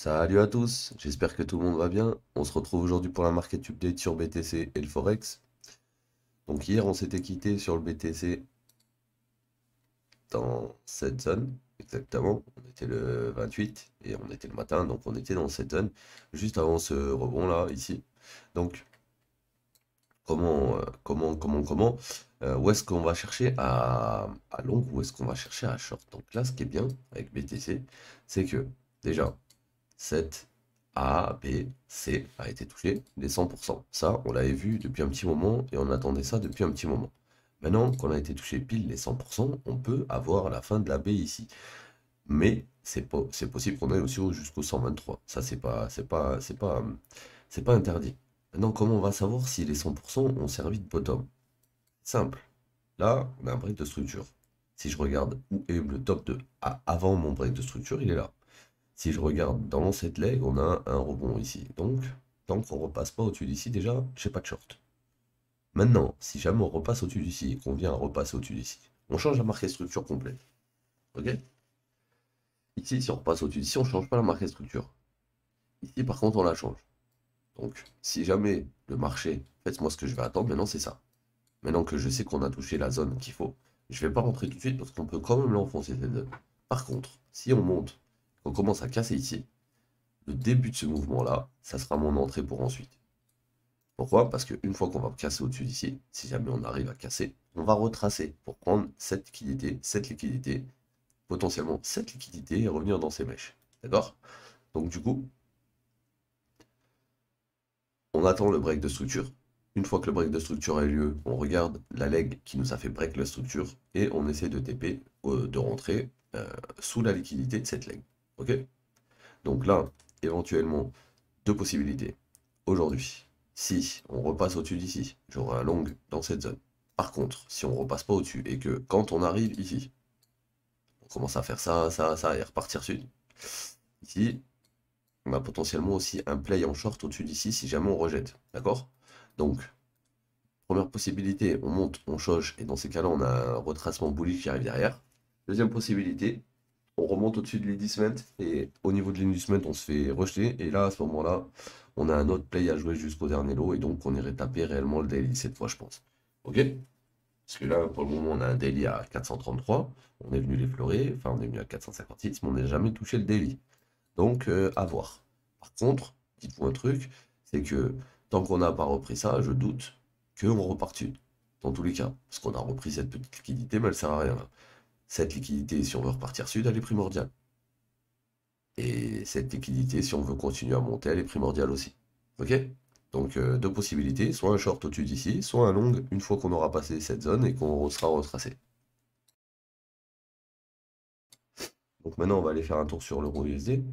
Salut à tous, j'espère que tout le monde va bien. On se retrouve aujourd'hui pour la market update sur BTC et le Forex. Donc hier on s'était quitté sur le BTC dans cette zone, exactement. On était le 28 et on était le matin, donc on était dans cette zone, juste avant ce rebond là, ici. Donc où est-ce qu'on va chercher à long ou est-ce qu'on va chercher à short? Donc là ce qui est bien avec BTC, c'est que déjà, cette A, B, C a été touché, les 100%. Ça, on l'avait vu depuis un petit moment et on attendait ça depuis un petit moment. Maintenant qu'on a été touché pile les 100%, on peut avoir la fin de la B ici. Mais c'est possible qu'on aille aussi jusqu'au 123. Ça, c'est pas interdit. Maintenant, comment on va savoir si les 100% ont servi de bottom? Simple. Là, on a un break de structure. Si je regarde où est le top de A avant mon break de structure, il est là. Si je regarde dans cette leg, on a un rebond ici. Donc, tant qu'on repasse pas au-dessus d'ici, déjà, j'ai pas de short. Maintenant, si jamais on repasse au-dessus d'ici et qu'on vient à repasser au-dessus d'ici, on change la marquée structure complète. Ok? Ici, si on repasse au-dessus d'ici, on change pas la marquée structure. Ici, par contre, on la change. Donc, si jamais le marché, en fait, moi, ce que je vais attendre maintenant, c'est ça. Maintenant que je sais qu'on a touché la zone qu'il faut, je vais pas rentrer tout de suite parce qu'on peut quand même l'enfoncer cette zone. Par contre, si on monte, on commence à casser ici, le début de ce mouvement-là, ça sera mon entrée pour ensuite. Pourquoi? Parce qu'une fois qu'on va casser au-dessus d'ici, si jamais on arrive à casser, on va retracer pour prendre cette liquidité, potentiellement cette liquidité et revenir dans ces mèches. D'accord? Donc du coup, on attend le break de structure. Une fois que le break de structure a eu lieu, on regarde la leg qui nous a fait break la structure et on essaie de TP, de rentrer sous la liquidité de cette leg. Ok? Donc là, éventuellement, deux possibilités. Aujourd'hui, si on repasse au-dessus d'ici, j'aurai un long dans cette zone. Par contre, si on repasse pas au-dessus et que quand on arrive ici, on commence à faire ça et repartir sud, ici, on a potentiellement aussi un play en short au-dessus d'ici si jamais on rejette. D'accord? Donc, première possibilité, on monte, on change et dans ces cas-là, on a un retracement bullish qui arrive derrière. Deuxième possibilité, on remonte au-dessus de l'investment et au niveau de l'investment, on se fait rejeter. Et là, à ce moment-là, on a un autre play à jouer jusqu'au dernier lot et donc on irait taper réellement le daily cette fois, je pense. Ok? Parce que là, pour le moment, on a un daily à 433. On est venu l'effleurer, enfin, on est venu à 456, mais on n'a jamais touché le daily. Donc, à voir. Par contre, dites-vous un truc, c'est que tant qu'on n'a pas repris ça, je doute qu'on reparte une. Dans tous les cas, parce qu'on a repris cette petite liquidité, mais elle sert à rien là. Cette liquidité, si on veut repartir sud, elle est primordiale. Et cette liquidité, si on veut continuer à monter, elle est primordiale aussi. Ok? Donc deux possibilités, soit un short au-dessus d'ici, soit un long une fois qu'on aura passé cette zone et qu'on sera retracé. Donc maintenant, on va aller faire un tour sur l'euro USD.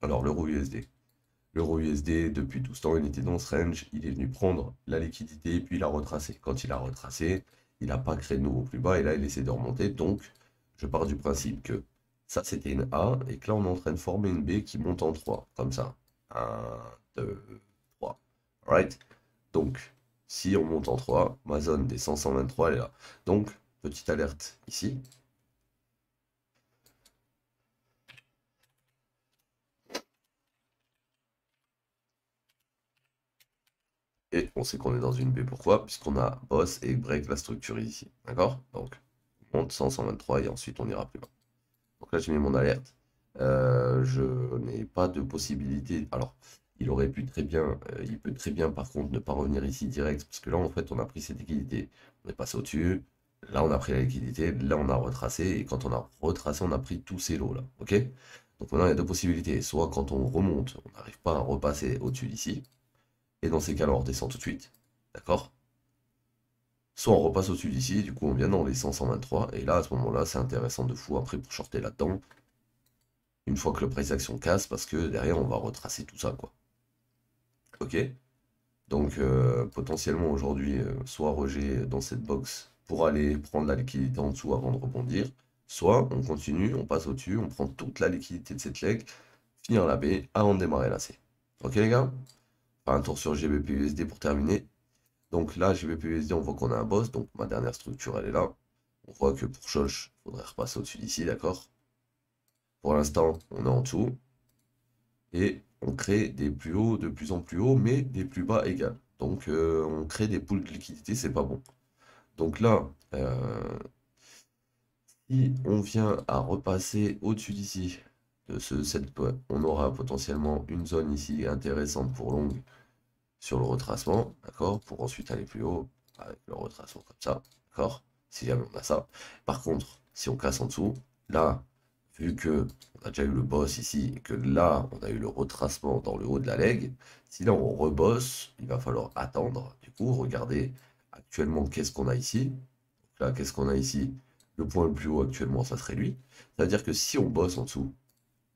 Alors l'euro USD. L'euro USD, depuis tout ce temps, il était dans ce range, il est venu prendre la liquidité et puis il a retracé. Quand il a retracé, il n'a pas créé de nouveau plus bas et là, il essaie de remonter. Donc, je pars du principe que ça, c'était une A et que là, on est en train de former une B qui monte en 3, comme ça. Un, 2, 3. Alright? Donc, si on monte en 3, ma zone des 100-123, elle est là. Donc, petite alerte ici. Et on sait qu'on est dans une B. Pourquoi? Puisqu'on a boss et break la structure ici. D'accord? Donc, on monte 100-123 et ensuite on ira plus bas. Donc là, j'ai mis mon alerte. Je n'ai pas de possibilité. Alors, il peut très bien par contre ne pas revenir ici direct, parce que là, en fait, on a pris cette liquidité. On est passé au-dessus. Là, on a pris la liquidité. Là, on a retracé. Et quand on a retracé, on a pris tous ces lots là. Ok? Donc maintenant, il y a deux possibilités. Soit quand on remonte, on n'arrive pas à repasser au-dessus d'ici. Et dans ces cas-là, on redescend tout de suite. D'accord? Soit on repasse au-dessus d'ici, du coup on vient dans les 100-123, et là à ce moment-là c'est intéressant de fou après pour shorter là-dedans, une fois que le price action casse, parce que derrière on va retracer tout ça quoi. Ok? Donc potentiellement aujourd'hui, soit rejet dans cette box pour aller prendre la liquidité en dessous avant de rebondir, soit on continue, on passe au-dessus, on prend toute la liquidité de cette leg, finir la B avant de démarrer la C. Ok les gars? Enfin, un tour sur GBP/USD pour terminer. Donc là, GBP/USD, on voit qu'on a un boss, donc ma dernière structure, elle est là. On voit que pour Shosh, il faudrait repasser au-dessus d'ici, d'accord? Pour l'instant, on est en dessous. et on crée des plus hauts de plus en plus hauts, mais des plus bas égales. Donc on crée des poules de liquidité, c'est pas bon. Donc là, si on vient à repasser au-dessus d'ici, on aura potentiellement une zone ici intéressante pour long sur le retracement, d'accord? Pour ensuite aller plus haut avec le retracement comme ça, d'accord? Si jamais on a ça. Par contre, si on casse en dessous, là, vu que on a déjà eu le boss ici et que là, on a eu le retracement dans le haut de la leg, si là on rebosse, il va falloir attendre. Du coup, regardez actuellement qu'est-ce qu'on a ici. Là, qu'est-ce qu'on a ici? Le point le plus haut actuellement, ça serait lui. Ça veut dire que si on bosse en dessous,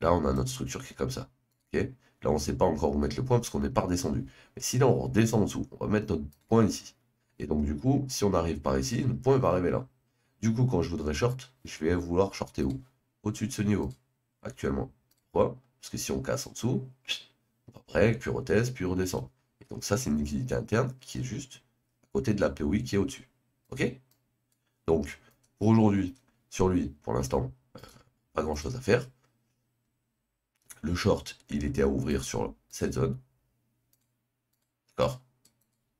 là, on a notre structure qui est comme ça. Ok. Là, on ne sait pas encore où mettre le point parce qu'on n'est pas redescendu. Mais si là, on redescend en dessous, on va mettre notre point ici. Et donc, du coup, si on arrive par ici, notre point va arriver là. Du coup, quand je voudrais short, je vais vouloir shorter où? Au-dessus de ce niveau, actuellement. Pourquoi? Parce que si on casse en dessous, on va break, puis retest, puis redescend. Et donc, ça, c'est une liquidité interne qui est juste à côté de la POI qui est au-dessus. Ok? Donc, pour aujourd'hui, sur lui, pour l'instant, pas grand-chose à faire. Le short, il était à ouvrir sur cette zone. D'accord?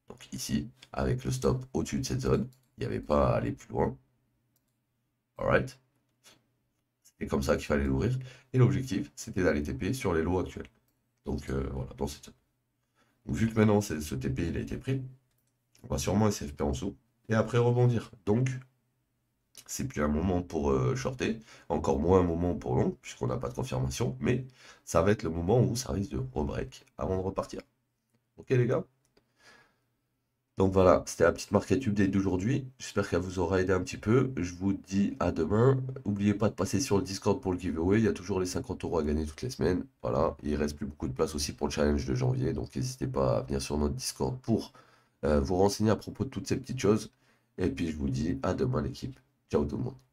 Donc ici, avec le stop au-dessus de cette zone, il n'y avait pas à aller plus loin. Alright? C'est comme ça qu'il fallait l'ouvrir. Et l'objectif, c'était d'aller TP sur les lots actuels. Donc voilà, dans cette zone. Donc, vu que maintenant ce TP il a été pris, on va sûrement SFP en dessous. Et après rebondir. Donc, c'est plus un moment pour shorter, encore moins un moment pour long, puisqu'on n'a pas de confirmation, mais ça va être le moment où ça risque de rebreak avant de repartir. Ok les gars? Donc voilà, c'était la petite market update d'aujourd'hui. J'espère qu'elle vous aura aidé un petit peu. Je vous dis à demain. N'oubliez pas de passer sur le Discord pour le giveaway. Il y a toujours les 50 € à gagner toutes les semaines. Voilà, il reste plus beaucoup de place aussi pour le challenge de janvier. Donc n'hésitez pas à venir sur notre Discord pour vous renseigner à propos de toutes ces petites choses. Et puis je vous dis à demain l'équipe. Ciao tout le monde.